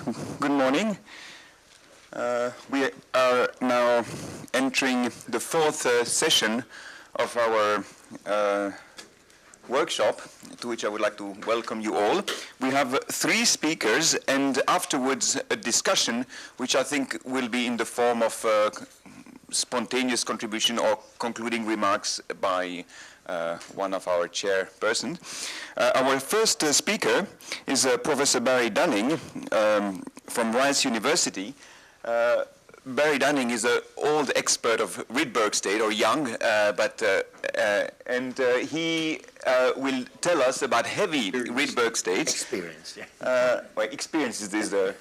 Good morning. We are now entering the fourth session of our workshop, to which I would like to welcome you all. We have three speakers and afterwards a discussion which I think will be in the form of spontaneous contribution or concluding remarks by one of our chairpersons. Our first speaker is Professor Barry Dunning from Rice University. Barry Dunning is an old expert of Rydberg state, or young, and he will tell us about heavy Rydberg states. Experience, yeah. Well, experience is the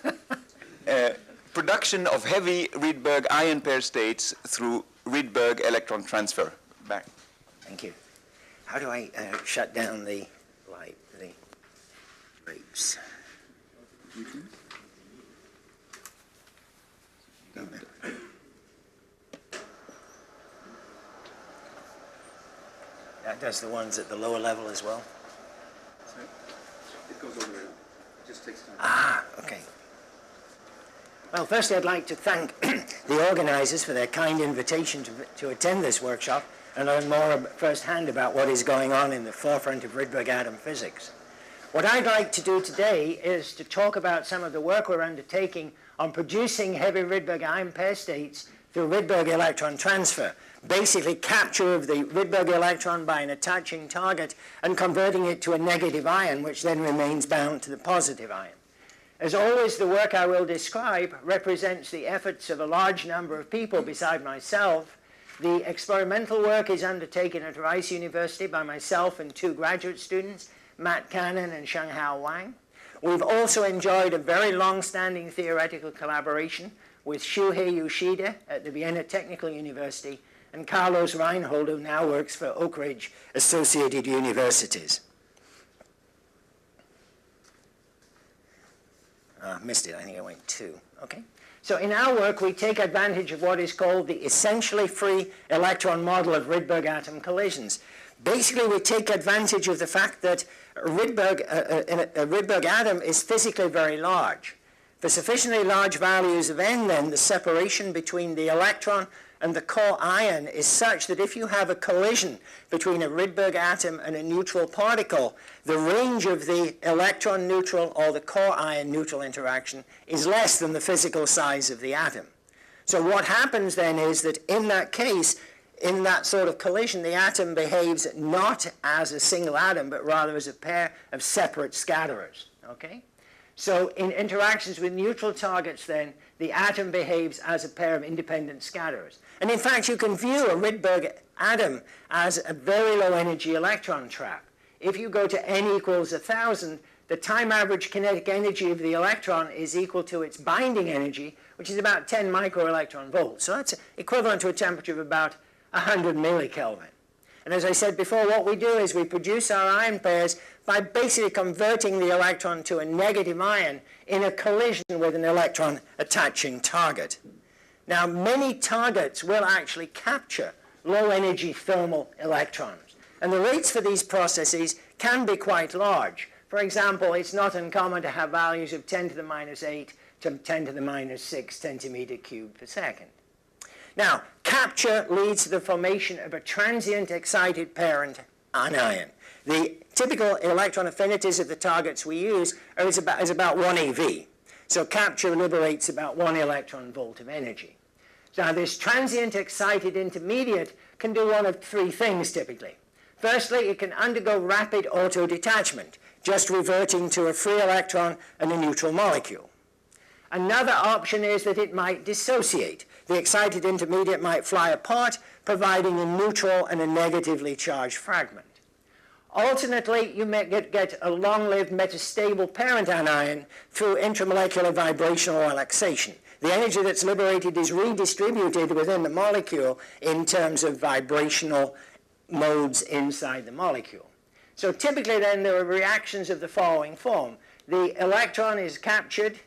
production of heavy Rydberg Ionpair states through Rydberg electron transfer. Back. Thank you. How do I shut down the light, the rates? That does the ones at the lower level as well? Sorry? It goes all the way up. It just takes time. Ah, okay. Well, firstly, I'd like to thank the organizers for their kind invitation to attend this workshop and learn more firsthand about what is going on in the forefront of Rydberg atom physics. What I'd like to do today is to talk about some of the work we're undertaking on producing heavy Rydberg Ionpair states through Rydberg electron transfer, basically capture of the Rydberg electron by an attaching target and converting it to a negative ion, which then remains bound to the positive ion. As always, the work I will describe represents the efforts of a large number of people beside myself. The experimental work is undertaken at Rice University by myself and two graduate students, Matt Cannon and Shanghao Wang. We've also enjoyed a very long-standing theoretical collaboration with Shuhei Yoshida at the Vienna Technical University and Carlos Reinhold, who now works for Oak Ridge Associated Universities. Missed it, I think I went 2. Okay. So in our work, we take advantage of what is called the essentially free electron model of Rydberg atom collisions. Basically, we take advantage of the fact that a Rydberg atom is physically very large. For sufficiently large values of n, then, the separation between the electron and the core ion is such that if you have a collision between a Rydberg atom and a neutral particle, the range of the electron neutral or the core ion neutral interaction is less than the physical size of the atom. So what happens then is that in that case, in that sort of collision, the atom behaves not as a single atom, but rather as a pair of separate scatterers. Okay? So in interactions with neutral targets, then, the atom behaves as a pair of independent scatterers. And in fact, you can view a Rydberg atom as a very low energy electron trap. If you go to n equals 1,000, the time average kinetic energy of the electron is equal to its binding energy, which is about 10 microelectron volts. So that's equivalent to a temperature of about 100 millikelvin. And as I said before, what we do is we produce our ion pairs by basically converting the electron to a negative ion in a collision with an electron attaching target. Now, many targets will actually capture low-energy thermal electrons. And the rates for these processes can be quite large. For example, it's not uncommon to have values of 10 to the minus 8 to 10 to the minus 6 centimeter cubed per second. Now, capture leads to the formation of a transient excited parent anion. The typical electron affinities of the targets we use is about 1 eV. So capture liberates about 1 electron volt of energy. Now, this transient excited intermediate can do one of 3 things typically. Firstly, it can undergo rapid auto-detachment, just reverting to a free electron and a neutral molecule. Another option is that it might dissociate. The excited intermediate might fly apart, providing a neutral and a negatively charged fragment. Alternately, you may get a long-lived metastable parent anion through intramolecular vibrational relaxation. The energy that's liberated is redistributed within the molecule in terms of vibrational modes inside the molecule. So typically then there are reactions of the following form. The electron is captured.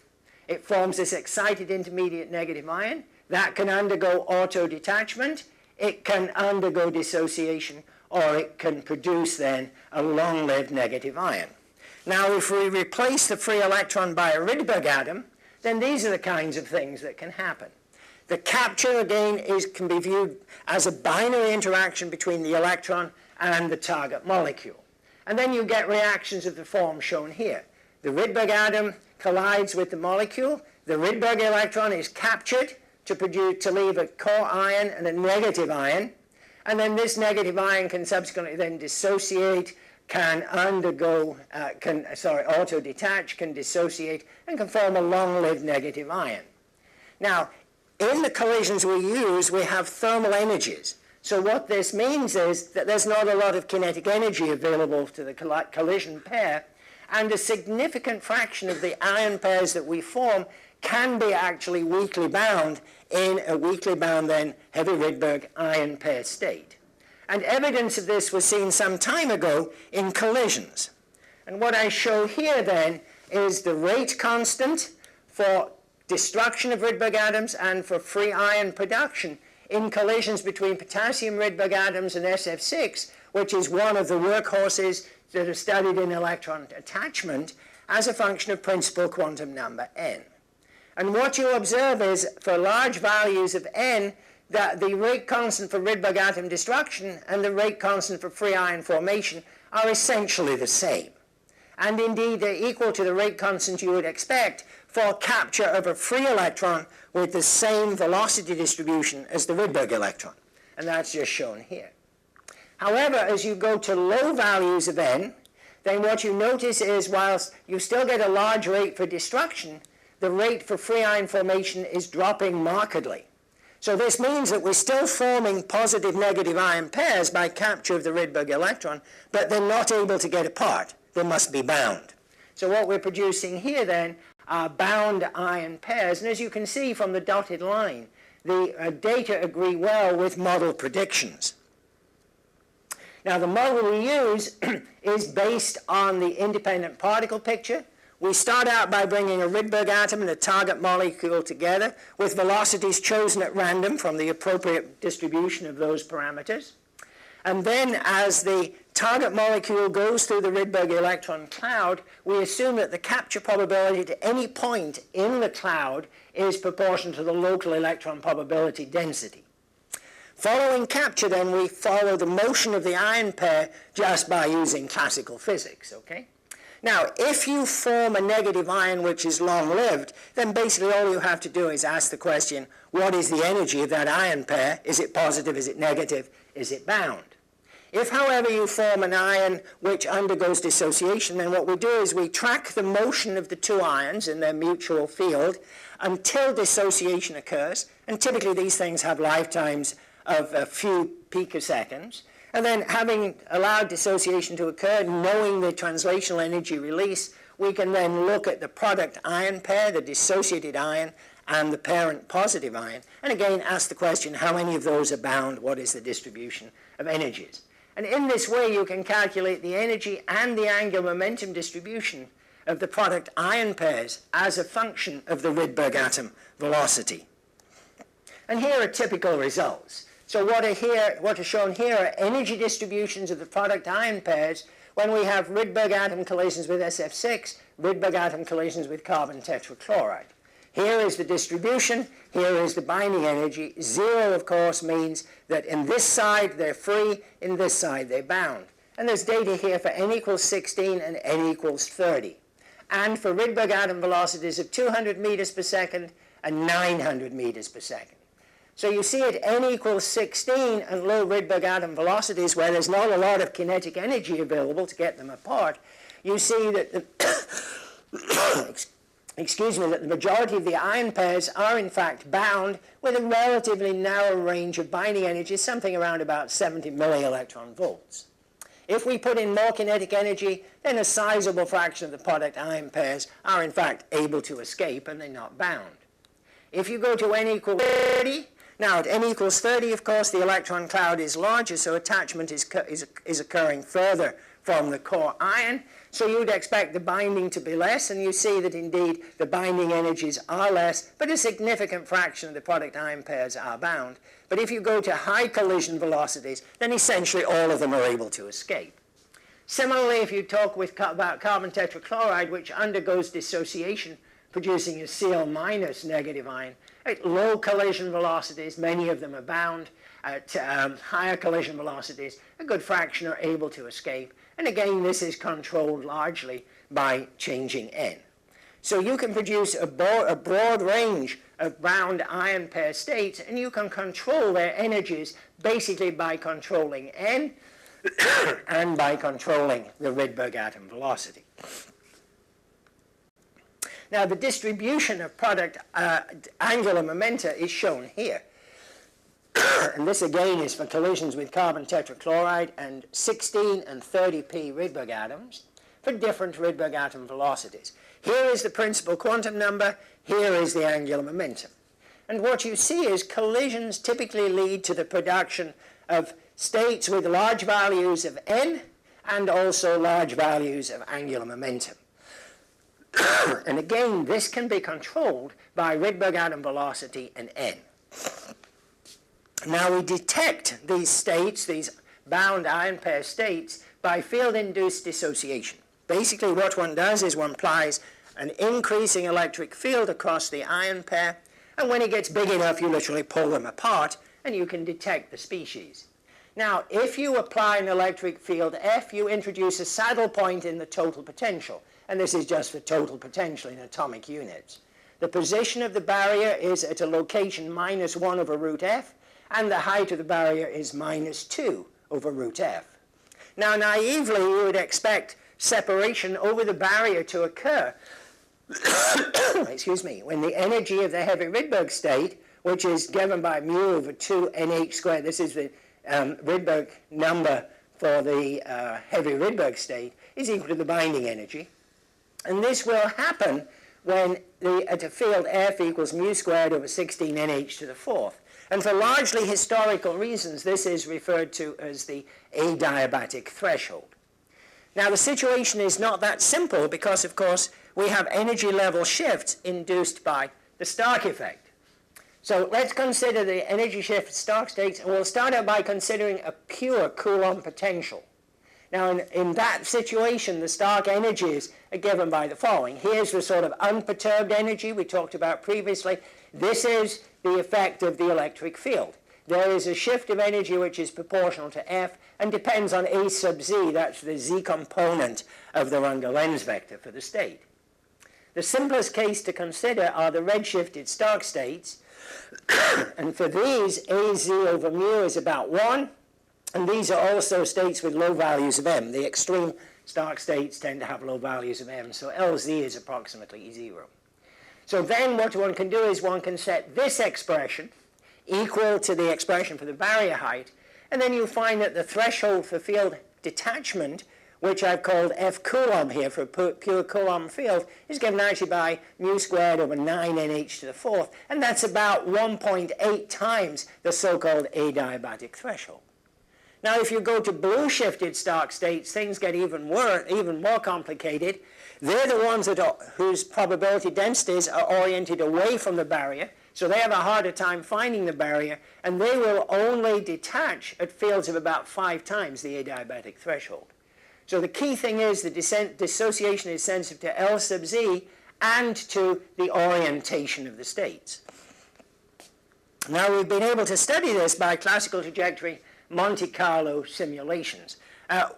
It forms this excited intermediate negative ion. That can undergo auto-detachment. It can undergo dissociation, or it can produce then a long-lived negative ion. Now, if we replace the free electron by a Rydberg atom, then these are the kinds of things that can happen. The capture, again, can be viewed as a binary interaction between the electron and the target molecule. And then you get reactions of the form shown here. The Rydberg atom collides with the molecule. The Rydberg electron is captured to leave a core ion and a negative ion. And then this negative ion can subsequently then dissociate, can auto-detach, can dissociate, and can form a long-lived negative ion. Now, in the collisions we use, we have thermal energies. So what this means is that there's not a lot of kinetic energy available to the collision pair, and a significant fraction of the ion pairs that we form can be actually weakly bound in a weakly bound then heavy-Rydberg ion pair state. And evidence of this was seen some time ago in collisions. And what I show here then is the rate constant for destruction of Rydberg atoms and for free ion production in collisions between potassium Rydberg atoms and SF6, which is one of the workhorses that are studied in electron attachment as a function of principal quantum number n. And what you observe is, for large values of n, that the rate constant for Rydberg atom destruction and the rate constant for free ion formation are essentially the same. And indeed, they're equal to the rate constant you would expect for capture of a free electron with the same velocity distribution as the Rydberg electron. And that's just shown here. However, as you go to low values of n, then what you notice is, whilst you still get a large rate for destruction, the rate for free ion formation is dropping markedly. So this means that we're still forming positive-negative ion pairs by capture of the Rydberg electron, but they're not able to get apart. They must be bound. So what we're producing here then are bound ion pairs. And as you can see from the dotted line, the data agree well with model predictions. Now the model we use is based on the independent particle picture. We start out by bringing a Rydberg atom and a target molecule together with velocities chosen at random from the appropriate distribution of those parameters. And then as the target molecule goes through the Rydberg electron cloud, we assume that the capture probability to any point in the cloud is proportional to the local electron probability density. Following capture, then, we follow the motion of the ion pair just by using classical physics, okay? Now, if you form a negative ion which is long-lived, then basically all you have to do is ask the question, what is the energy of that ion pair? Is it positive? Is it negative? Is it bound? If, however, you form an ion which undergoes dissociation, then what we do is we track the motion of the two ions in their mutual field until dissociation occurs, and typically these things have lifetimes of a few picoseconds. And then, having allowed dissociation to occur, knowing the translational energy release, we can then look at the product ion pair, the dissociated ion, and the parent positive ion, and again ask the question, how many of those are bound? What is the distribution of energies? And in this way, you can calculate the energy and the angular momentum distribution of the product ion pairs as a function of the Rydberg atom velocity. And here are typical results. So what are shown here are energy distributions of the product ion pairs when we have Rydberg atom collisions with SF6, Rydberg atom collisions with carbon tetrachloride. Here is the distribution, here is the binding energy. 0, of course, means that in this side they're free, in this side they're bound. And there's data here for n equals 16 and n equals 30. And for Rydberg atom velocities of 200 meters per second and 900 meters per second. So you see at n equals 16 and low Rydberg atom velocities, where there's not a lot of kinetic energy available to get them apart, you see that the that the majority of the ion pairs are in fact bound with a relatively narrow range of binding energy, something around about 70 millielectron volts. If we put in more kinetic energy, then a sizable fraction of the product ion pairs are in fact able to escape and they're not bound. If you go to n equals 30, now at n equals 30, of course, the electron cloud is larger, so attachment is occurring further from the core ion. So you'd expect the binding to be less, and you see that indeed the binding energies are less, but a significant fraction of the product ion pairs are bound. But if you go to high collision velocities, then essentially all of them are able to escape. Similarly, if you talk about carbon tetrachloride, which undergoes dissociation producing a Cl minus negative ion at low collision velocities. Many of them are bound. At higher collision velocities, a good fraction are able to escape. And again, this is controlled largely by changing n. So you can produce a broad range of bound ion pair states, and you can control their energies basically by controlling n and by controlling the Rydberg atom velocity. Now, the distribution of product angular momenta is shown here. And this again is for collisions with carbon tetrachloride and 16 and 30p Rydberg atoms for different Rydberg atom velocities. Here is the principal quantum number, here is the angular momentum. And what you see is collisions typically lead to the production of states with large values of n and also large values of angular momentum. And again, this can be controlled by Rydberg atom velocity and n. Now we detect these states, these bound ion pair states, by field-induced dissociation. Basically what one does is one applies an increasing electric field across the ion pair, and when it gets big enough you literally pull them apart and you can detect the species. Now if you apply an electric field F, you introduce a saddle point in the total potential, and this is just for total potential in atomic units. The position of the barrier is at a location -1 over root F, and the height of the barrier is -2 over root F. Now, naively, you would expect separation over the barrier to occur, excuse me, when the energy of the heavy-Rydberg state, which is given by mu over 2 nh squared, this is the Rydberg number for the heavy-Rydberg state, is equal to the binding energy. And this will happen when at a field F equals mu squared over 16 nh to the fourth. And for largely historical reasons, this is referred to as the adiabatic threshold. Now, the situation is not that simple because, of course, we have energy level shifts induced by the Stark effect. So let's consider the energy shift at Stark states, and we'll start out by considering a pure Coulomb potential. Now, in that situation, the Stark energies are given by the following. Here's the sort of unperturbed energy we talked about previously. This is the effect of the electric field. There is a shift of energy which is proportional to F and depends on A sub z, that's the z component of the Runge-Lenz vector for the state. The simplest case to consider are the redshifted Stark states, and for these, Az over mu is about 1, and these are also states with low values of m. The extreme Stark states tend to have low values of m, so Lz is approximately 0. So then what one can do is one can set this expression equal to the expression for the barrier height, and then you find that the threshold for field detachment, which I've called F Coulomb here for a pure Coulomb field, is given actually by mu squared over 9 nh to the fourth, and that's about 1.8 times the so-called adiabatic threshold. Now, if you go to blue-shifted Stark states, things get even more complicated. They're the ones that whose probability densities are oriented away from the barrier, so they have a harder time finding the barrier, and they will only detach at fields of about 5 times the adiabatic threshold. So the key thing is the dissociation is sensitive to L sub z and to the orientation of the states. Now, we've been able to study this by classical trajectory Monte Carlo simulations.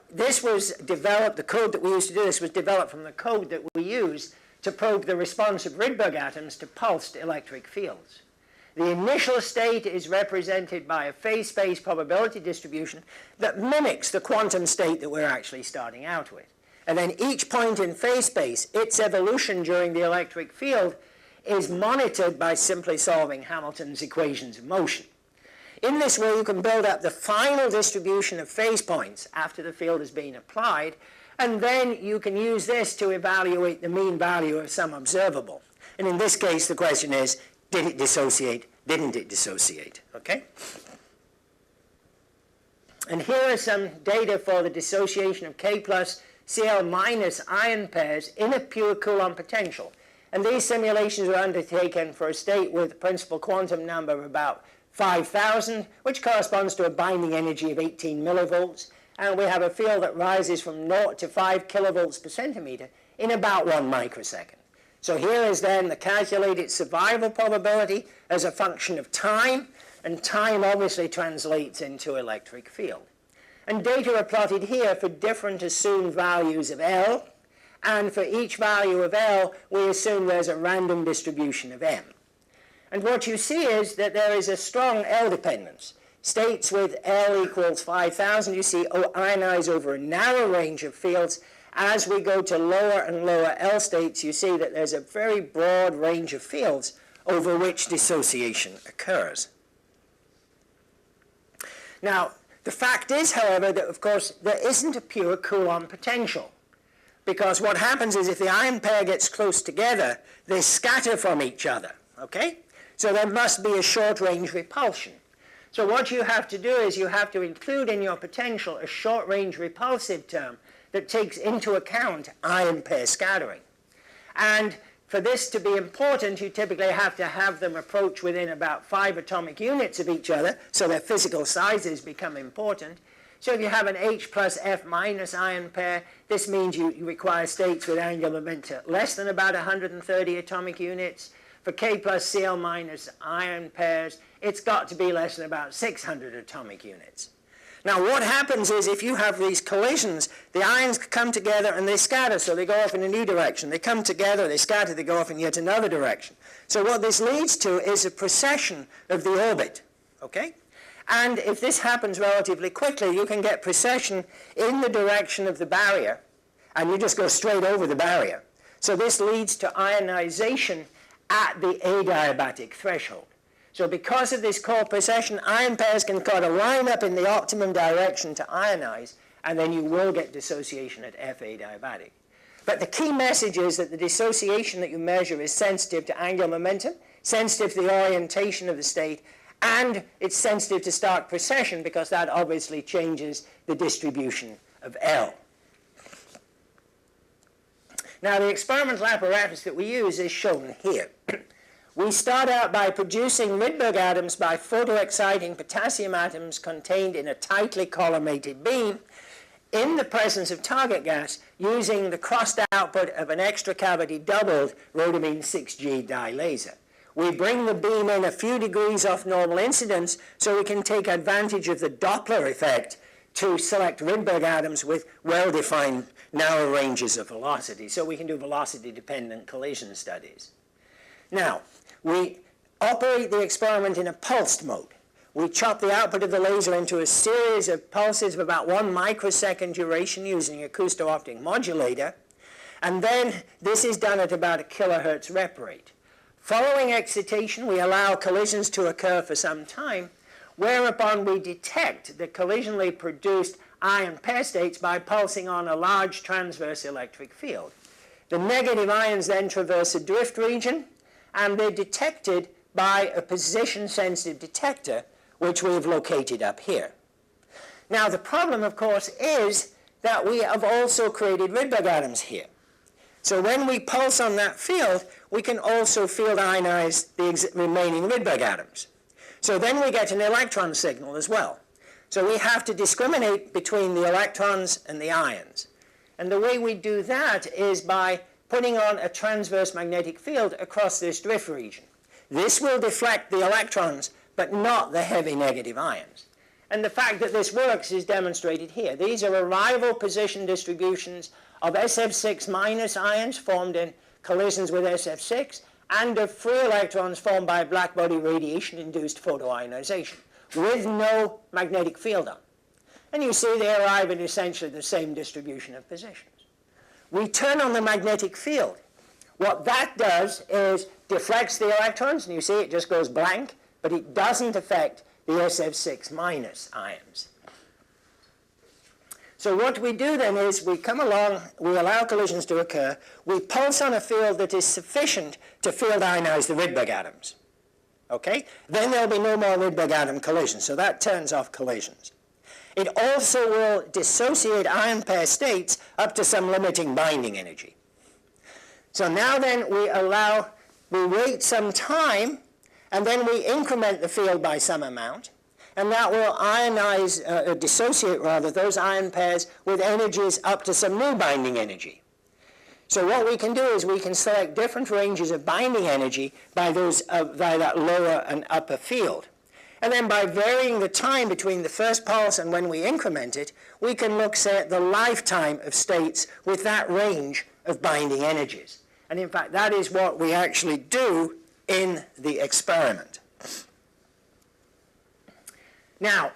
This was developed, the code that we used to do this was developed from the code that we use to probe the response of Rydberg atoms to pulsed electric fields. The initial state is represented by a phase space probability distribution that mimics the quantum state that we're actually starting out with. And then each point in phase space, its evolution during the electric field, is monitored by simply solving Hamilton's equations of motion. In this way, you can build up the final distribution of phase points after the field has been applied, and then you can use this to evaluate the mean value of some observable. And in this case, the question is, did it dissociate? Didn't it dissociate? Okay? And here are some data for the dissociation of K plus Cl minus ion pairs in a pure Coulomb potential. And these simulations were undertaken for a state with a principal quantum number of about 5,000, which corresponds to a binding energy of 18 millivolts, and we have a field that rises from 0 to 5 kilovolts per centimeter in about 1 microsecond. So here is then the calculated survival probability as a function of time, and time obviously translates into electric field. And data are plotted here for different assumed values of L, and for each value of L, we assume there's a random distribution of M. And what you see is that there is a strong L dependence. States with L equals 5,000, you see ionize over a narrow range of fields. As we go to lower and lower L states, you see that there's a very broad range of fields over which dissociation occurs. Now, the fact is, however, that of course there isn't a pure Coulomb potential, because what happens is if the ion pair gets close together, they scatter from each other, okay? So there must be a short-range repulsion. So what you have to do is you have to include in your potential a short-range repulsive term that takes into account ion pair scattering. And for this to be important, you typically have to have them approach within about 5 atomic units of each other, so their physical sizes become important. So if you have an H plus F minus ion pair, this means you require states with angular momenta less than about 130 atomic units. For K plus Cl minus ion pairs, it's got to be less than about 600 atomic units. Now what happens is if you have these collisions, the ions come together and they scatter, so they go off in a new direction. They come together, they scatter, they go off in yet another direction. So what this leads to is a precession of the orbit, okay? And if this happens relatively quickly, you can get precession in the direction of the barrier, and you just go straight over the barrier. So this leads to ionization at the adiabatic threshold. So because of this co-precession, ion pairs can kind of line up in the optimum direction to ionize, and then you will get dissociation at F adiabatic. But the key message is that the dissociation that you measure is sensitive to angular momentum, sensitive to the orientation of the state, and it's sensitive to Stark precession because that obviously changes the distribution of L. Now the experimental apparatus that we use is shown here. We start out by producing Rydberg atoms by photoexciting potassium atoms contained in a tightly collimated beam in the presence of target gas using the crossed output of an extra cavity doubled rhodamine 6G dye laser. We bring the beam in a few degrees off normal incidence so we can take advantage of the Doppler effect to select Rydberg atoms with well-defined narrow ranges of velocity. So we can do velocity-dependent collision studies. Now, we operate the experiment in a pulsed mode. We chop the output of the laser into a series of pulses of about 1 microsecond duration using a acousto-optic modulator, and then this is done at about a kilohertz rep rate. Following excitation, we allow collisions to occur for some time, whereupon we detect the collisionally produced ion pair states by pulsing on a large transverse electric field. The negative ions then traverse a drift region, and they're detected by a position-sensitive detector, which we've located up here. Now, the problem, of course, is that we have also created Rydberg atoms here. So when we pulse on that field, we can also field ionize the remaining Rydberg atoms. So then we get an electron signal as well. So we have to discriminate between the electrons and the ions. And the way we do that is by putting on a transverse magnetic field across this drift region. This will deflect the electrons, but not the heavy negative ions. And the fact that this works is demonstrated here. These are arrival position distributions of SF6 minus ions formed in collisions with SF6 and of free electrons formed by blackbody radiation-induced photoionization with no magnetic field on. And you see they arrive at essentially the same distribution of positions. We turn on the magnetic field. What that does is deflects the electrons, and you see it just goes blank, but it doesn't affect the SF6 minus ions. So what we do then is we come along, we allow collisions to occur, we pulse on a field that is sufficient to field ionize the Rydberg atoms. Okay? Then there'll be no more Rydberg atom collisions, so that turns off collisions. It also will dissociate ion pair states up to some limiting binding energy. So now then we wait some time, and then we increment the field by some amount, and that will dissociate those ion pairs with energies up to some new binding energy. So what we can do is we can select different ranges of binding energy by that lower and upper field. And then by varying the time between the first pulse and when we increment it, we can look, say, at the lifetime of states with that range of binding energies. And in fact, that is what we actually do in the experiment. Now,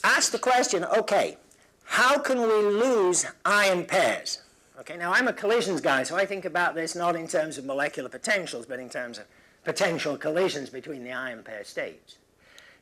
ask the question, okay, how can we lose ion pairs? Okay, now I'm a collisions guy, so I think about this not in terms of molecular potentials, but in terms of potential collisions between the ion pair states.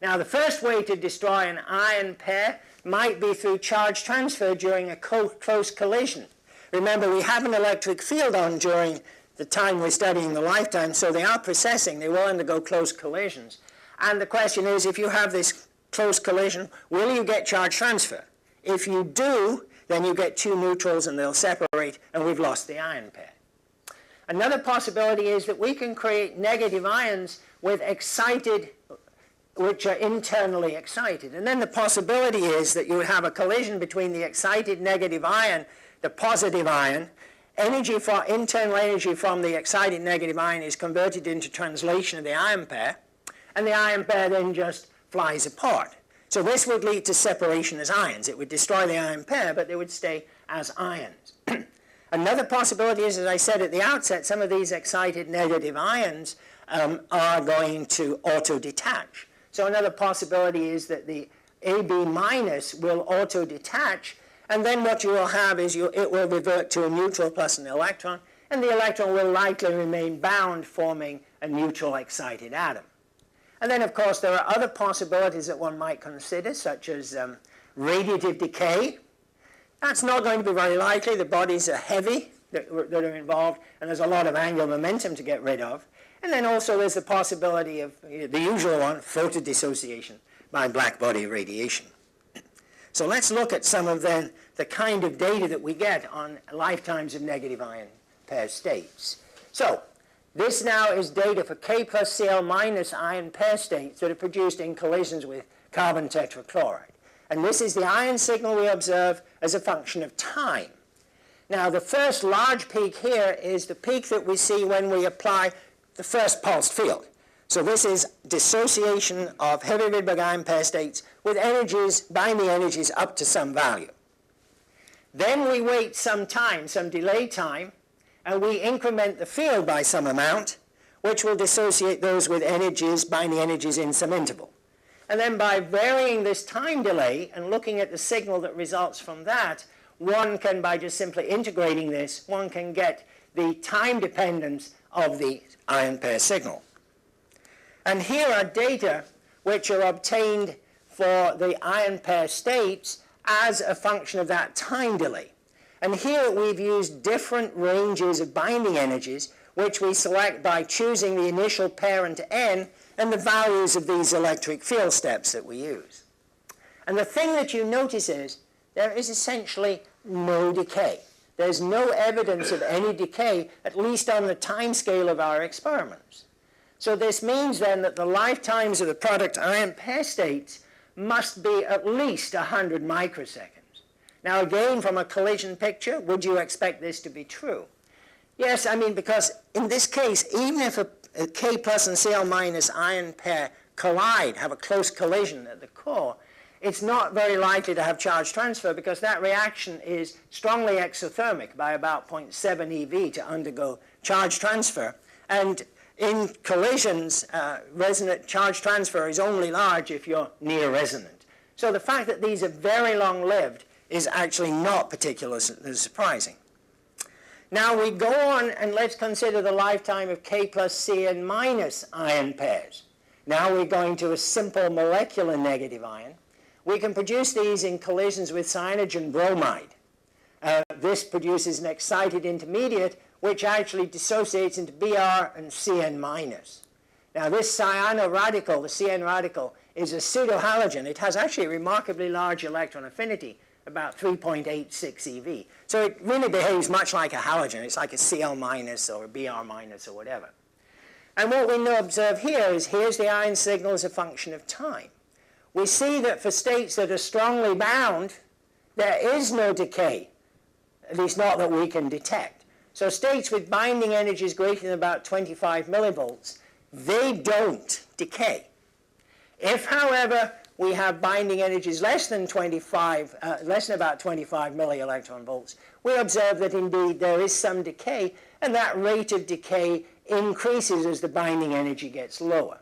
Now, the first way to destroy an ion pair might be through charge transfer during a close collision. Remember, we have an electric field on during the time we're studying the lifetime, so they are precessing, they will undergo close collisions. And the question is, if you have this close collision, will you get charge transfer? If you do, then you get two neutrals and they'll separate, and we've lost the ion pair. Another possibility is that we can create negative ions with which are internally excited. And then the possibility is that you would have a collision between the excited negative ion, the positive ion. Internal energy from the excited negative ion is converted into translation of the ion pair, and the ion pair then just flies apart. So this would lead to separation as ions. It would destroy the ion pair, but they would stay as ions. Another possibility is, as I said at the outset, some of these excited negative ions are going to auto-detach. So another possibility is that the AB minus will auto-detach, and then what you will have is it will revert to a neutral plus an electron, and the electron will likely remain bound, forming a neutral excited atom. And then, of course, there are other possibilities that one might consider, such as radiative decay. That's not going to be very likely. The bodies are heavy that are involved, and there's a lot of angular momentum to get rid of. And then also there's the possibility of the usual one, photodissociation by black body radiation. So let's look at some of then the kind of data that we get on lifetimes of negative ion pair states. So this now is data for K plus Cl minus ion pair states that are produced in collisions with carbon tetrachloride. And this is the ion signal we observe as a function of time. Now, the first large peak here is the peak that we see when we apply the first pulsed field. So this is dissociation of heavy Rydberg ion pair states with energies, binding energies up to some value. Then we wait some time, some delay time, and we increment the field by some amount, which will dissociate those with energies, binding energies in some interval. And then by varying this time delay and looking at the signal that results from that, one can, by just simply integrating this, one can get the time dependence of the ion pair signal. And here are data which are obtained for the ion pair states as a function of that time delay. And here we've used different ranges of binding energies, which we select by choosing the initial parent n and the values of these electric field steps that we use. And the thing that you notice is there is essentially no decay. There's no evidence of any decay, at least on the time scale of our experiments. So this means then that the lifetimes of the product ion pair states must be at least 100 microseconds. Now again, from a collision picture, would you expect this to be true? Yes, I mean, because in this case, even if a K plus and Cl minus ion pair collide, have a close collision at the core, it's not very likely to have charge transfer because that reaction is strongly exothermic by about 0.7 eV to undergo charge transfer. And in collisions, resonant charge transfer is only large if you're near resonant. So the fact that these are very long-lived is actually not particularly surprising. Now we go on and let's consider the lifetime of K plus Cn minus ion pairs. Now we're going to a simple molecular negative ion. We can produce these in collisions with cyanogen bromide. This produces an excited intermediate which actually dissociates into Br and Cn minus. Now this cyano radical, the Cn radical, is a pseudohalogen. It has actually a remarkably large electron affinity, about 3.86 eV. So it really behaves much like a halogen. It's like a Cl minus or a Br minus or whatever. And what we now observe here is here's the ion signal as a function of time. We see that for states that are strongly bound, there is no decay, at least not that we can detect. So states with binding energies greater than about 25 millivolts, they don't decay. If, however, we have binding energies less than about 25 millielectron volts, we observe that indeed there is some decay, and that rate of decay increases as the binding energy gets lower.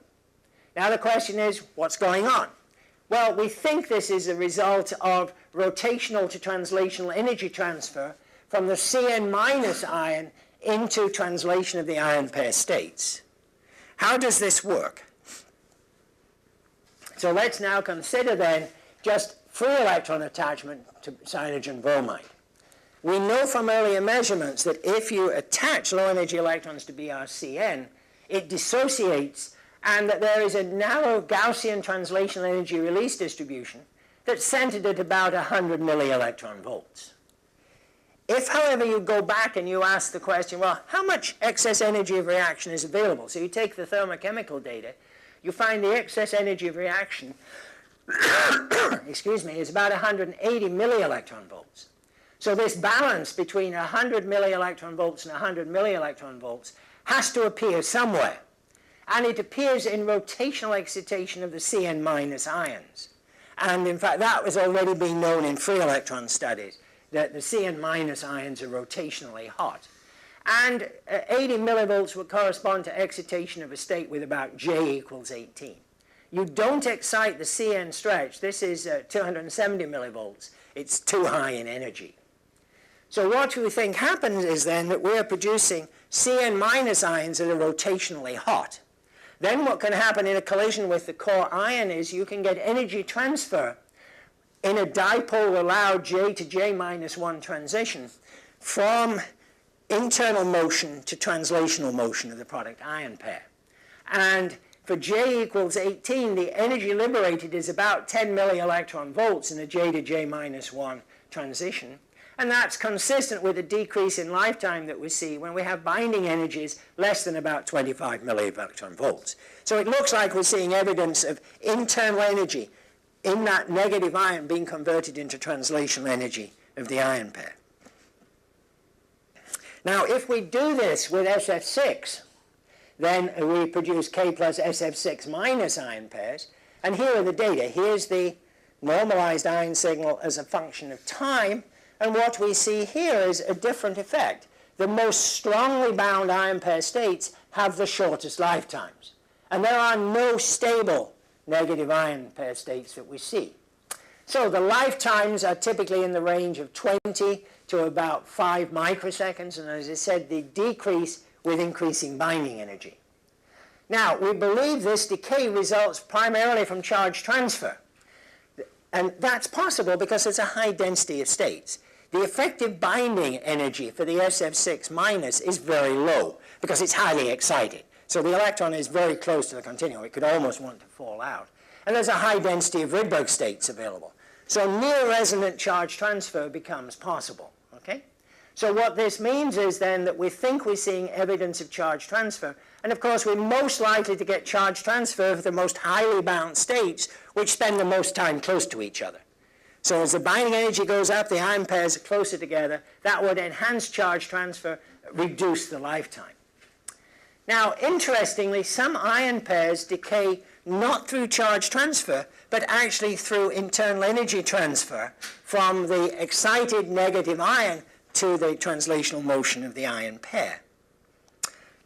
Now the question is, what's going on? Well, we think this is a result of rotational to translational energy transfer from the Cn minus ion into translation of the ion pair states. How does this work? So let's now consider then just free electron attachment to cyanogen bromide. We know from earlier measurements that if you attach low energy electrons to BrCn, it dissociates, and that there is a narrow Gaussian translational energy release distribution that's centered at about 100 millielectron volts. If, however, you go back and you ask the question, well, how much excess energy of reaction is available? So you take the thermochemical data, you find the excess energy of reaction, excuse me, is about 180 millielectron volts. So this balance between 100 millielectron volts and 100 millielectron volts has to appear somewhere. And it appears in rotational excitation of the Cn minus ions. And in fact, that was already being known in free electron studies, that the Cn minus ions are rotationally hot. And 80 millivolts would correspond to excitation of a state with about J equals 18. You don't excite the Cn stretch. This is 270 millivolts. It's too high in energy. So what we think happens is then that we're producing Cn minus ions that are rotationally hot. Then what can happen in a collision with the core ion is you can get energy transfer in a dipole allowed J to J minus 1 transition from internal motion to translational motion of the product ion pair. And for J equals 18, the energy liberated is about 10 millielectron volts in a J to J minus 1 transition. And that's consistent with the decrease in lifetime that we see when we have binding energies less than about 25 millielectron volts. So it looks like we're seeing evidence of internal energy in that negative ion being converted into translational energy of the ion pair. Now, if we do this with SF6, then we produce K plus SF6 minus ion pairs. And here are the data. Here's the normalized ion signal as a function of time. And what we see here is a different effect. The most strongly bound ion pair states have the shortest lifetimes. And there are no stable negative ion pair states that we see. So the lifetimes are typically in the range of 20 to about 5 microseconds. And as I said, they decrease with increasing binding energy. Now, we believe this decay results primarily from charge transfer. And that's possible because there's a high density of states. The effective binding energy for the SF6 minus is very low because it's highly excited. So the electron is very close to the continuum. It could almost want to fall out. And there's a high density of Rydberg states available. So near-resonant charge transfer becomes possible. Okay? So what this means is then that we think we're seeing evidence of charge transfer. And of course, we're most likely to get charge transfer for the most highly bound states, which spend the most time close to each other. So as the binding energy goes up, the ion pairs are closer together. That would enhance charge transfer, reduce the lifetime. Now, interestingly, some ion pairs decay not through charge transfer, but actually through internal energy transfer from the excited negative ion to the translational motion of the ion pair.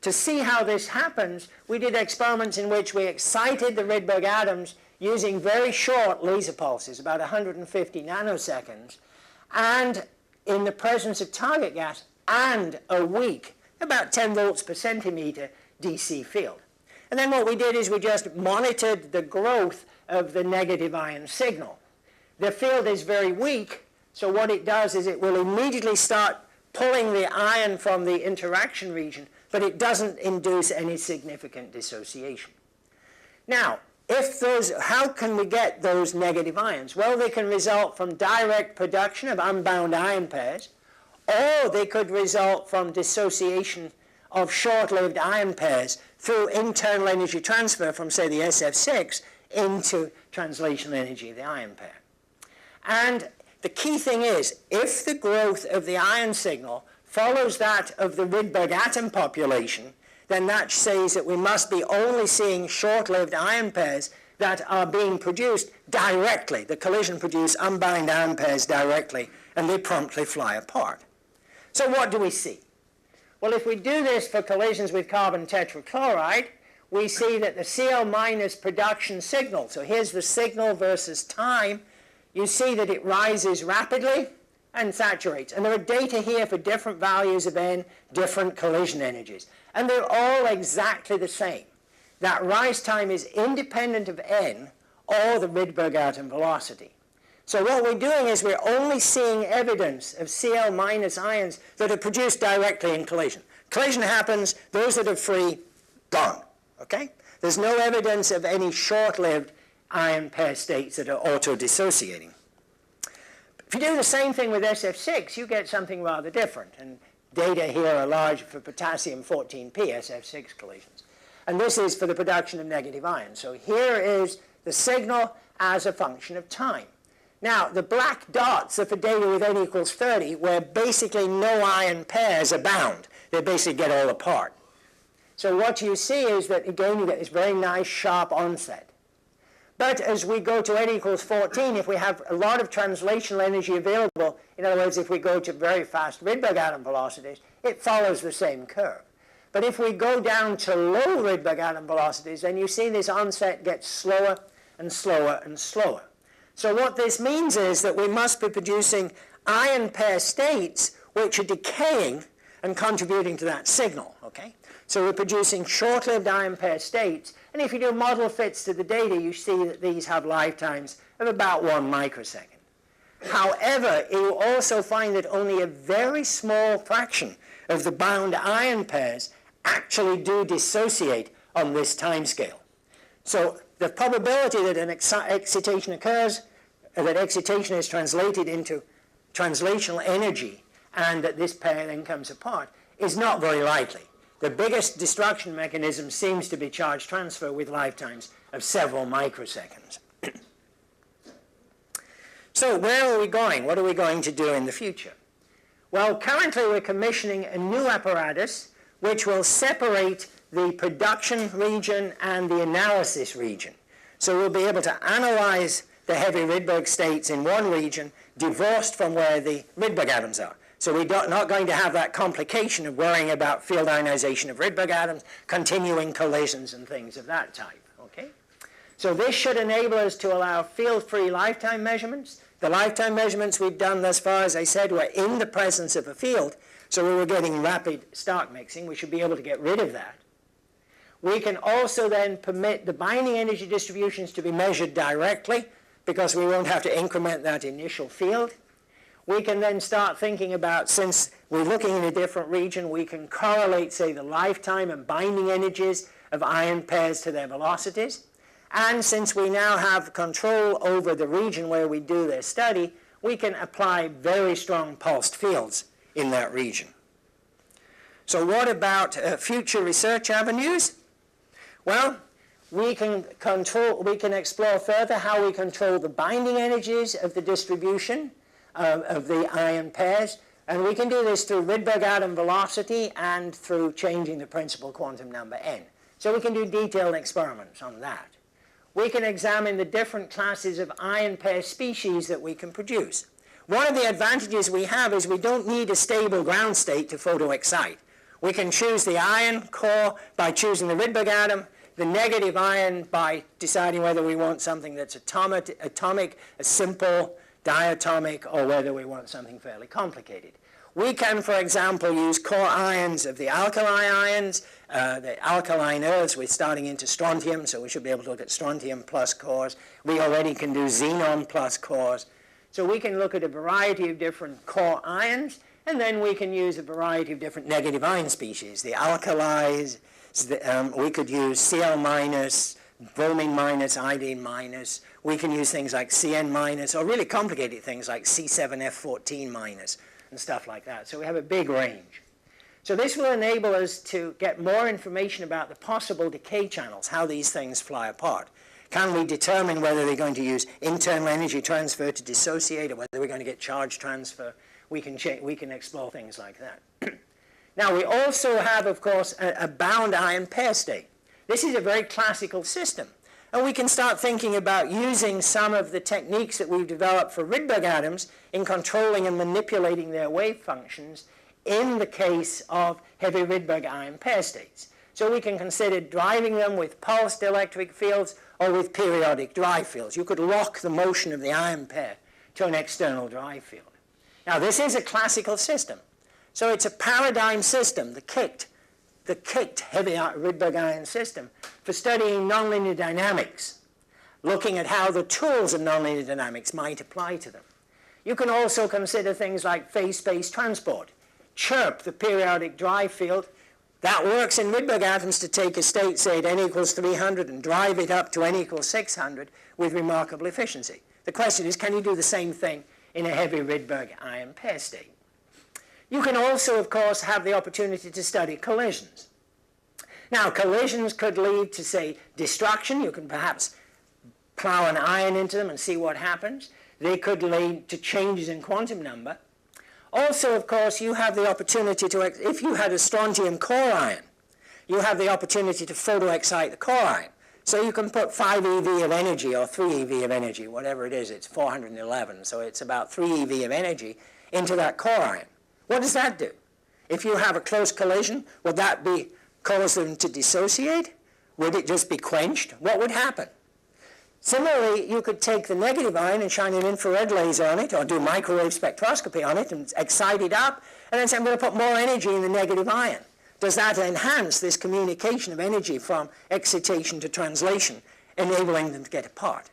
To see how this happens, we did experiments in which we excited the Rydberg atoms using very short laser pulses, about 150 nanoseconds, and in the presence of target gas, and a weak, about 10 volts per centimeter DC field. And then what we did is we just monitored the growth of the negative ion signal. The field is very weak, so what it does is it will immediately start pulling the ion from the interaction region, but it doesn't induce any significant dissociation. Now, how can we get those negative ions? Well, they can result from direct production of unbound ion pairs, or they could result from dissociation of short-lived ion pairs through internal energy transfer from, say, the SF6 into translational energy of the ion pair. And the key thing is, if the growth of the ion signal follows that of the Rydberg atom population, then that says that we must be only seeing short-lived ion pairs that are being produced directly. The collision produce unbound ion pairs directly, and they promptly fly apart. So what do we see? Well, if we do this for collisions with carbon tetrachloride, we see that the Cl- production signal, so here's the signal versus time, you see that it rises rapidly and saturates. And there are data here for different values of n, different collision energies. And they're all exactly the same. That rise time is independent of n or the Rydberg atom velocity. So what we're doing is we're only seeing evidence of Cl- ions that are produced directly in collision. Collision happens, those that are free, gone. Okay? There's no evidence of any short-lived ion pair states that are auto-dissociating. If you do the same thing with SF6, you get something rather different. And data here are large for potassium 14P SF6 collisions. And this is for the production of negative ions. So here is the signal as a function of time. Now, the black dots are for data with n equals 30, where basically no ion pairs are bound. They basically get all apart. So what you see is that, again, you get this very nice, sharp onset. But as we go to n equals 14, if we have a lot of translational energy available, in other words, if we go to very fast Rydberg atom velocities, it follows the same curve. But if we go down to low Rydberg atom velocities, then you see this onset gets slower and slower and slower. So what this means is that we must be producing ion pair states which are decaying and contributing to that signal, okay? So we're producing short-lived ion pair states, and if you do model fits to the data, you see that these have lifetimes of about 1 microsecond. However, you also find that only a very small fraction of the bound ion pairs actually do dissociate on this time scale. So the probability that an excitation occurs, that excitation is translated into translational energy, and that this pair then comes apart, is not very likely. The biggest destruction mechanism seems to be charge transfer with lifetimes of several microseconds. So where are we going? What are we going to do in the future? Well, currently we're commissioning a new apparatus which will separate the production region and the analysis region. So we'll be able to analyze the heavy-Rydberg states in one region, divorced from where the Rydberg atoms are. So we're not going to have that complication of worrying about field ionization of Rydberg atoms, continuing collisions and things of that type. Okay? So this should enable us to allow field-free lifetime measurements. The lifetime measurements we've done thus far, as I said, were in the presence of a field, so we were getting rapid stark mixing. We should be able to get rid of that. We can also then permit the binding energy distributions to be measured directly, because we won't have to increment that initial field. We can then start thinking about, since we're looking in a different region, we can correlate, say, the lifetime and binding energies of ion pairs to their velocities. And since we now have control over the region where we do this study, we can apply very strong pulsed fields in that region. So what about future research avenues? Well, we can explore further how we control the binding energies of the distribution of the ion pairs, and we can do this through Rydberg atom velocity and through changing the principal quantum number n. So we can do detailed experiments on that. We can examine the different classes of ion pair species that we can produce. One of the advantages we have is we don't need a stable ground state to photoexcite. We can choose the ion core by choosing the Rydberg atom, the negative ion by deciding whether we want something that's atomic, a simple, diatomic, or whether we want something fairly complicated. We can, for example, use core ions of the alkali ions, the alkaline earths. We're starting into strontium, so we should be able to look at strontium plus cores. We already can do xenon plus cores. So we can look at a variety of different core ions, and then we can use a variety of different negative ion species. The alkalis, we could use Cl minus, bromine minus, iodine minus. We can use things like Cn minus, or really complicated things like C7F14 minus and stuff like that. So we have a big range. So this will enable us to get more information about the possible decay channels, how these things fly apart. Can we determine whether they're going to use internal energy transfer to dissociate, or whether we're going to get charge transfer? we can explore things like that. Now, we also have, of course, a bound ion pair state. This is a very classical system. And we can start thinking about using some of the techniques that we've developed for Rydberg atoms in controlling and manipulating their wave functions in the case of heavy Rydberg ion pair states. So we can consider driving them with pulsed electric fields or with periodic drive fields. You could lock the motion of the ion pair to an external drive field. Now, this is a classical system. So it's a paradigm system, the kicked heavy Rydberg ion system, for studying nonlinear dynamics, looking at how the tools of nonlinear dynamics might apply to them. You can also consider things like phase space transport. Chirp, the periodic drive field, that works in Rydberg atoms to take a state, say, at n equals 300 and drive it up to n equals 600 with remarkable efficiency. The question is, can you do the same thing in a heavy Rydberg ion pair state? You can also, of course, have the opportunity to study collisions. Now, collisions could lead to, say, destruction. You can perhaps plow an ion into them and see what happens. They could lead to changes in quantum number. Also, of course, you have the opportunity to, if you had a strontium core ion, you have the opportunity to photoexcite the core ion. So you can put 5 eV of energy or 3 eV of energy, whatever it is, it's 411, so it's about 3 eV of energy into that core ion. What does that do? If you have a close collision, would that cause them to dissociate? Would it just be quenched? What would happen? Similarly, you could take the negative ion and shine an infrared laser on it or do microwave spectroscopy on it and excite it up, and then say, I'm going to put more energy in the negative ion. Does that enhance this communication of energy from excitation to translation, enabling them to get apart?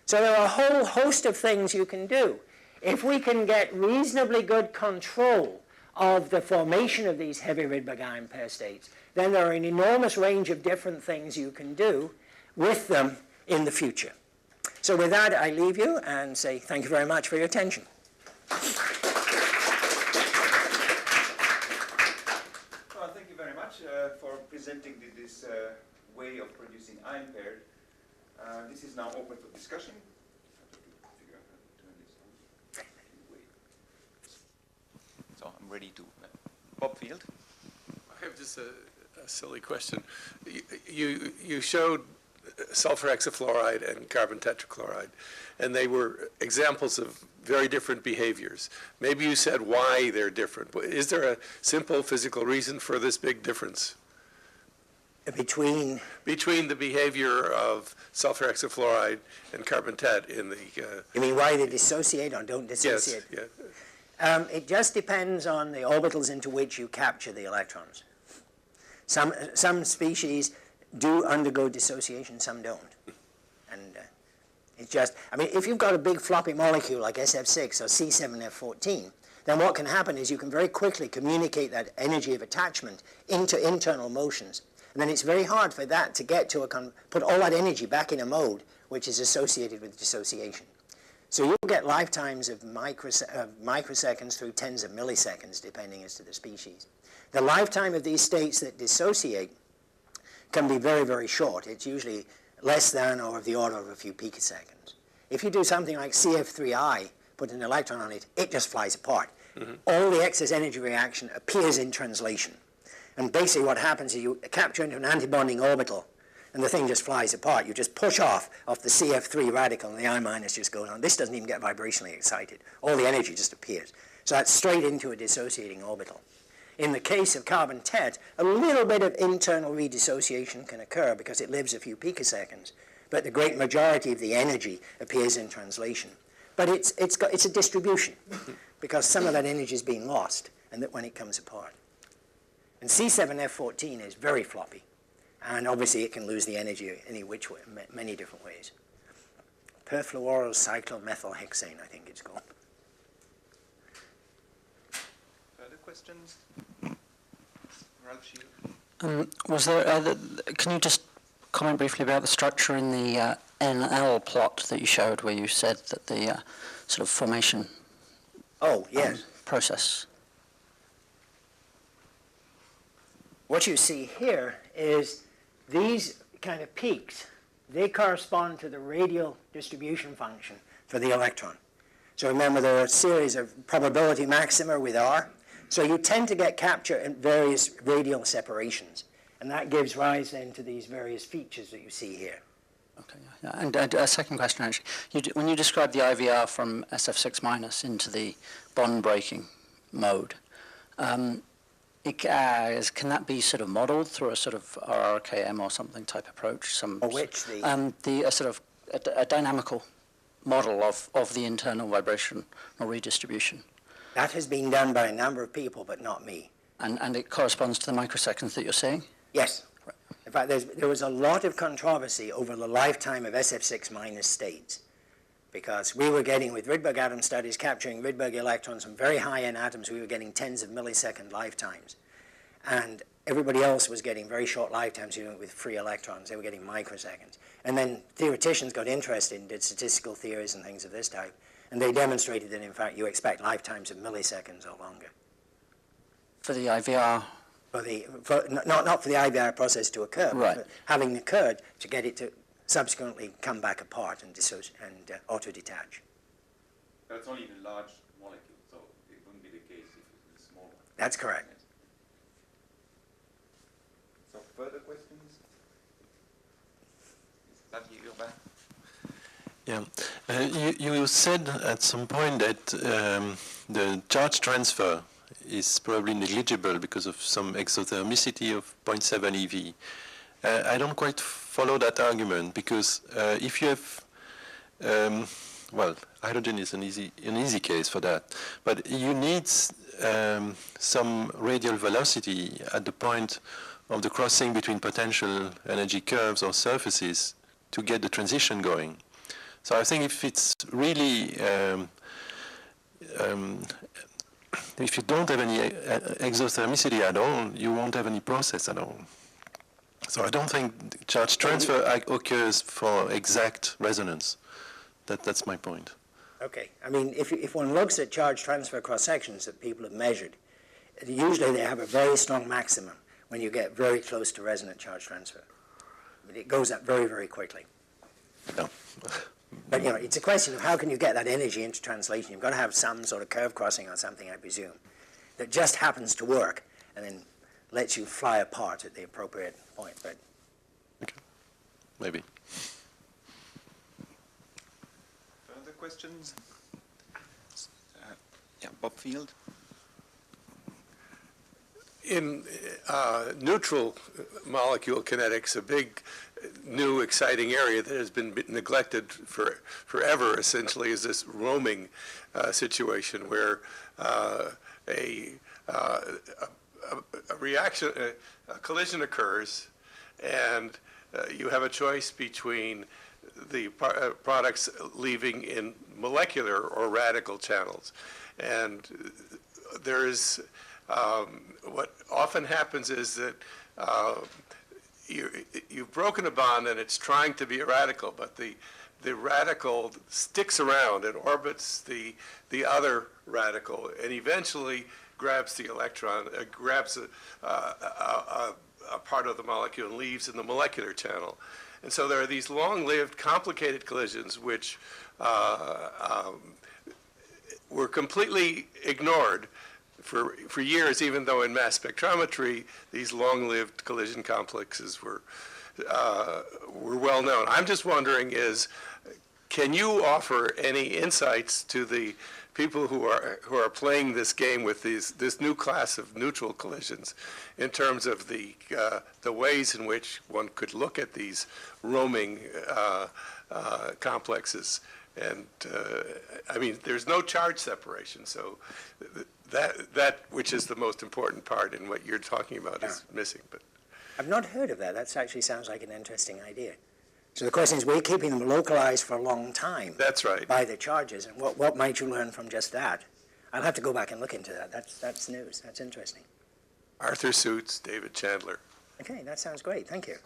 So there are a whole host of things you can do. If we can get reasonably good control of the formation of these heavy Rydberg ion pair states, then there are an enormous range of different things you can do with them in the future. So with that, I leave you and say thank you very much for your attention. Well, thank you very much for presenting this way of producing Ionpair. This is now open for discussion. So I'm ready to Bob Field. I have just a silly question. You showed sulfur hexafluoride and carbon tetrachloride, and they were examples of very different behaviors. Maybe you said why they're different. Is there a simple physical reason for this big difference? Between the behavior of sulfur hexafluoride and carbon tet in the... You mean why they dissociate or don't dissociate? Yes, It just depends on the orbitals into which you capture the electrons. Some species do undergo dissociation, some don't. And it's just, I mean, if you've got a big floppy molecule like SF6 or C7F14, then what can happen is you can very quickly communicate that energy of attachment into internal motions. And then it's very hard for that to get to put all that energy back in a mode which is associated with dissociation. So you'll get lifetimes of microseconds through tens of milliseconds, depending as to the species. The lifetime of these states that dissociate can be very, very short. It's usually less than or of the order of a few picoseconds. If you do something like CF3I, put an electron on it, it just flies apart. Mm-hmm. All the excess energy reaction appears in translation. And basically what happens is you capture into an antibonding orbital, and the thing just flies apart. You just push off the CF3 radical, and the I- minus just goes on. This doesn't even get vibrationally excited. All the energy just appears. So that's straight into a dissociating orbital. In the case of carbon tet, a little bit of internal redissociation can occur because it lives a few picoseconds, but the great majority of the energy appears in translation. But it's a distribution because some of that energy is being lost, and that when it comes apart. And C7F14 is very floppy. And obviously it can lose the energy any which way, many different ways. Perfluoral cyclomethylhexane, I think it's called. Further questions? Ralph Shield? Was there? Can you just comment briefly about the structure in the NL plot that you showed, where you said that the sort of formation process? What you see here is these kind of peaks. They correspond to the radial distribution function for the electron. So remember, there are a series of probability maxima with R. So you tend to get capture in various radial separations. And that gives rise then to these various features that you see here. Okay, yeah. And a second question, actually. When you describe the IVR from SF6 minus into the bond breaking mode, can that be sort of modeled through a sort of RRKM or something type approach? A dynamical model of the internal vibrational redistribution. That has been done by a number of people, but not me. And it corresponds to the microseconds that you're seeing? Yes. Right. In fact, there was a lot of controversy over the lifetime of SF6 minus states, because we were getting, with Rydberg atom studies, capturing Rydberg electrons from very high-end atoms, we were getting tens of millisecond lifetimes. And everybody else was getting very short lifetimes, with free electrons. They were getting microseconds. And then theoreticians got interested and did statistical theories and things of this type, and they demonstrated that, in fact, you expect lifetimes of milliseconds or longer. For the IVR? Not for the IVR process to occur, right. But having occurred to get it to subsequently come back apart and auto-detach. That's only in a large molecule, so it wouldn't be the case if it's a small one. That's correct. So further questions? Is that you, Urbain? Yeah, you said at some point that the charge transfer is probably negligible because of some exothermicity of 0.7 eV. I don't quite follow that argument, because if you have, well, hydrogen is an easy case for that, but you need some radial velocity at the point of the crossing between potential energy curves or surfaces to get the transition going. So I think if it's really, if you don't have any exothermicity at all, you won't have any process at all. So I don't think charge transfer occurs for exact resonance. That's my point. Okay. I mean, if one looks at charge transfer cross-sections that people have measured, usually they have a very strong maximum when you get very close to resonant charge transfer. But it goes up very, very quickly. No. But, it's a question of how can you get that energy into translation. You've got to have some sort of curve crossing or something, I presume, that just happens to work and then lets you fly apart at the appropriate point. But okay. Maybe. Further questions? Bob Field. In neutral molecule kinetics, a big new exciting area that has been neglected forever essentially is this roaming situation where a collision occurs, and you have a choice between the products leaving in molecular or radical channels. And there is, what often happens is that you've broken a bond and it's trying to be a radical, but the radical sticks around and orbits the other radical and eventually grabs the electron, grabs a part of the molecule and leaves in the molecular channel. And so there are these long-lived, complicated collisions which were completely ignored for years, even though in mass spectrometry these long-lived collision complexes were well known. I'm just wondering can you offer any insights to the people who are playing this game with this new class of neutral collisions in terms of the ways in which one could look at these roaming complexes? And I mean, there's no charge separation, so that which is the most important part in what you're talking about is missing. But I've not heard of that. That actually sounds like an interesting idea. So the question is, we're keeping them localized for a long time. That's right. By the charges. And what might you learn from just that? I'll have to go back and look into that. That's news. That's interesting. Arthur Suits, David Chandler. Okay, that sounds great. Thank you.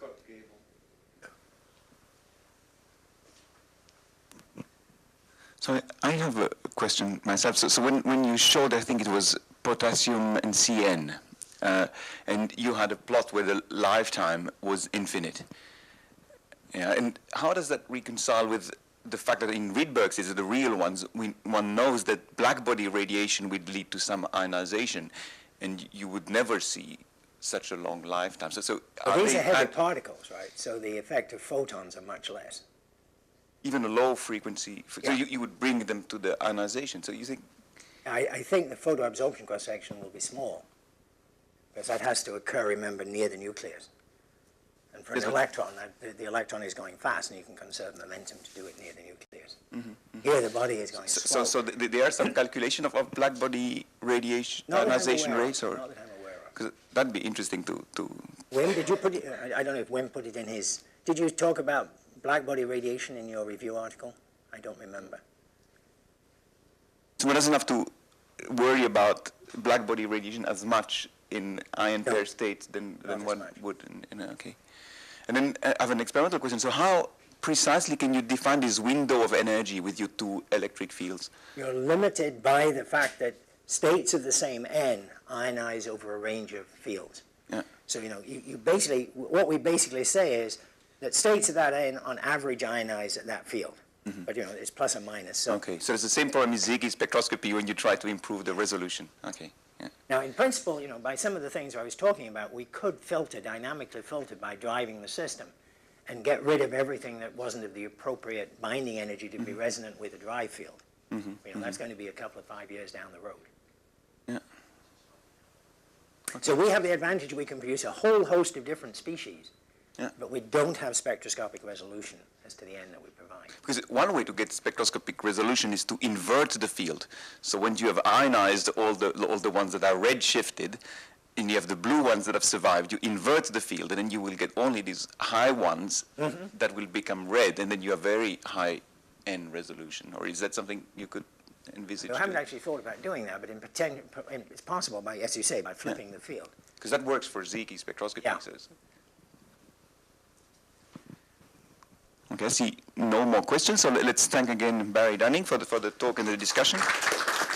So I have a question myself. So when you showed, I think it was potassium and CN, and you had a plot where the lifetime was infinite. Yeah, and how does that reconcile with the fact that in Rydberg's is the real ones, one knows that black body radiation would lead to some ionization, and you would never see such a long lifetime. So But these are heavy particles, right? So the effect of photons are much less. even a low frequency, so Yeah. you would bring them to the ionization. So you think, I think the photoabsorption cross-section will be small, because that has to occur, remember, near the nucleus. And for an Yes, but- electron, the electron is going fast, and you can conserve momentum to do it near the nucleus. Here, the body is going slow. so there are some calculation of black body radiation Not that I'm ionization aware of, rates, or Not that I'm aware of. because that'd be interesting to Wim, did you put it, I don't know if Wim put it in his, did you talk about black body radiation in your review article? I don't remember. So one doesn't have to worry about black body radiation as much in ion pair states than as one much. would okay. And then I have an experimental question. So how precisely can you define this window of energy with your two electric fields? You're limited by the fact that states of the same N ionize over a range of fields. Yeah. So, you basically, what we basically say is that states of that N on average ionize at that field. But, it's plus or minus. So Okay, so it's the same problem with Ziggy spectroscopy when you try to improve the resolution. Okay, yeah. now, in principle, by some of the things I was talking about, we could dynamically filter by driving the system and get rid of everything that wasn't of the appropriate binding energy to be resonant with a drive field. That's going to be a couple of 5 years down the road. Yeah. So we have the advantage we can produce a whole host of different species, Yeah. but we don't have spectroscopic resolution as to the N that we provide. Because one way to get spectroscopic resolution is to invert the field. So when you have ionized all the ones that are red shifted, and you have the blue ones that have survived, you invert the field, and then you will get only these high ones that will become red, and then you have very high N resolution. Or is that something you could envisage? So I haven't actually thought about doing that, but it's possible by, as you say, by flipping the field. Because that works for Ziggy spectroscopy. Yeah. So okay, I see no more questions, so let's thank again Barry Dunning for the talk and the discussion.